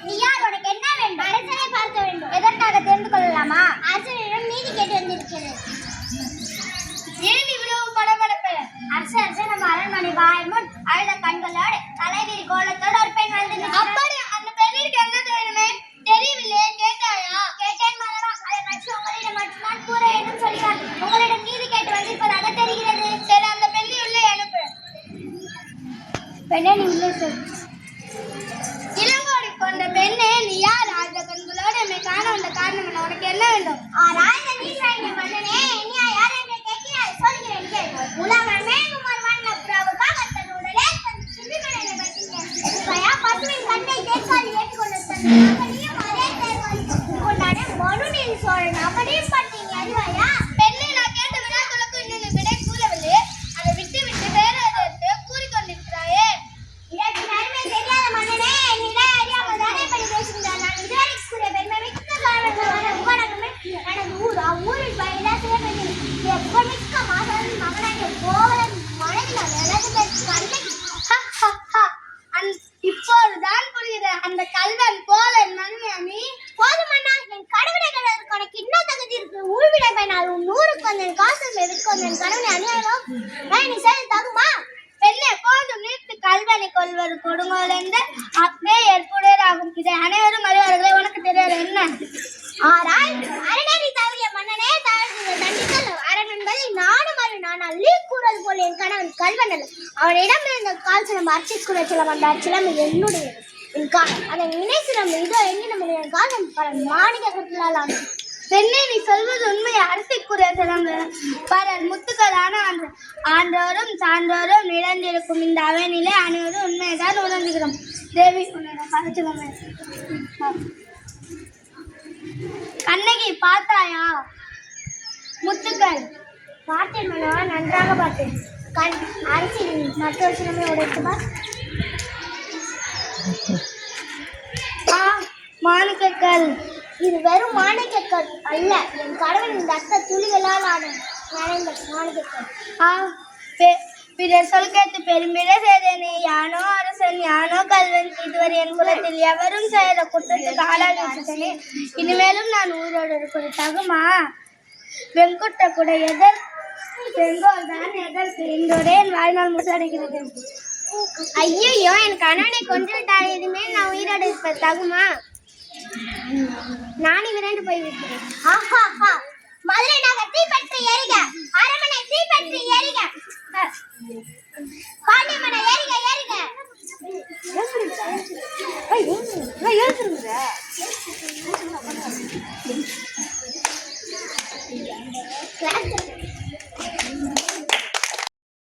நீ யார்? உனக்கு என்ன வேண்டும்? அரசனை பார்க்க வேண்டும். எதற்காக தெரிந்து கொள்ளலாமா? அரசனிடம் நீதி கேட்டு வந்திருக்கிறேன். ஏன் இவ்வளவு படபடப்பு? அரசர் நம்ம அரண்மனை வாய் முன் அழுத கண்களோடு தலைவிரி கோலத்தோடு ஒரு பெண் வந்து அப்படி அந்த பெண்ணிற்கு என்ன தெரியுமே? தெரியவில்லையே. கேட்டாயா? கேட்டேன் மகளா. அதை பற்றி உங்களிடம் மட்டும்தான் கூற வேண்டும் சொல்கிறார். உங்களிடம் நீதி கேட்டு வந்திருப்பதாக தெரிகிறது. சரி, அந்த பெண்ணை உள்ளே அனுப்பு. பெண்ணே, நீ உள்ளே சொல். இளங்கோடி கொண்ட பெண்ணே, நீ யார்? ஆழ்ந்த கண்களோடு என்னை காண வந்த காரணம் என்ன? உனக்கு என்ன வேண்டும்? ஆராய்ந்த நீர் மன்னனே, நீ யார் என்று கேட்கிறாய்? சொல்கிறேன் கேள். உலகமே உமர்வான் புறாவுக்காக தன் உடலே தன் சிறுகடலை பற்றிய பசுவின் கண்ணை தேர்காலி ஏற்றுக்கொண்ட தன் மகனையும் அதே தேர்காலி கொண்டாட மனுநீதி சோழன் அவனையும் பற்றி நீ அறிவாயா? பெண்ணை நான் கேட்ட வினாக்களுக்கு இன்னும் விடை கூறவில்லை. அதை விட்டு விட்டு வேற எதற்கு கூறிக்கொண்டிருக்கிறாயே? இதற்கு நன்மை தெரியாத மன்னனே, நீ அறியாமல் தானே படி பேசுகிறார். நான் இதுவரை கூறிய பெண்மை மிக்க காரணமான உபநகமே எனது ஊர். அவ்வூரில் பயிலா சிறப்பெண்ணி எப்பமிக்க மாதவன் மகனாகிய கோவலன் மனைவி நான் எனது கண்ணை. இப்போதுதான் புரியுது. அந்த கல்வன் கோவலன் மனைவியா நீ? போதுமண்ணா, என் கடவுளை கல்வதற்கு உனக்கு இன்னும் தகுதி இருக்கு. ஊழ்விடை பயனால் உன் நூறுக்கு வந்தேன் காசு எதுக்கு வந்தேன் கடவுளை அநியாயம் நீ செய்ய தகுமா? பெண்ணே, போதும் நிறுத்து. கல்வனை கொள்வது கொடுங்கோல் என்று அப்பே ஏற்புடையதாகும். இதை அனைவரும் அறிவார்களே. உனக்கு தெரியாது என்ன? ஆராய் அரணேறி தவறிய மன்னனே, தண்டித்தல் அரண் என்பதை நானும் அறிவினான். அள்ளி கூறது போல என் கணவன் கல்வன் அல்ல. அவனிடம் இருந்த கால் சிலம் அர்ச்சிக்குற சிலம், அந்த அச்சிலம் என்னுடைய என் காலம் அதை நினை சிலம் இதோ என்னிடம் என் காலம் பல மாணிக்க கட்டலால். பெண்ணே, நீ சொல்வது உண்மை. அரசிக்குரிய சிலம் பலர் முத்துக்களான ஆண்டோரும் சான்றோரும் நிலந்திருக்கும் இந்த அவைநிலை அனைவரும் உண்மையைதான் உணர்ந்துகிறோம். தேவி கண்ணகி, பார்த்தாயா முத்துக்கள்? பார்த்தேன் மனவா, நன்றாக பார்த்தேன். கண் அரசி மற்றொரு சிலமே உடைத்துமா? மாணிக்கக்கல். இது வெறும் மாணிக்கக்கல் அல்ல, என் கடவுள் இந்த அத்த துளிகளால் ஆன மாணிக்கக்கல். பிறர் சொல் கேட்டு பெரும்பிட செய்தேனே. யானோ அரசன், யானோ கல்வன், இதுவரை என் குலத்தில் எவரும் செய்த குற்றத்துக்கு ஆளாகி விட்டேனே. இனிமேலும் நான் ஊரோடு இருப்பது தகுமா? வெங்குட்ட கூட எதர் செங்கோல் தான் எதற்கு? இன்றோடே என் வாழ்நாள் முசடைகிறது. ஐயோ, என் கணவனை கொன்றுவிட்டால் இனிமேல் நான் உயிரோடு இருப்பது தகுமா? நானே விரைந்து போய்விட்டேன். மதுரை நகர் தீப்பற்றி எரிக, அரண்மனை தீப்பற்றி எரிக, பாண்டியமனை எரிக எரிக.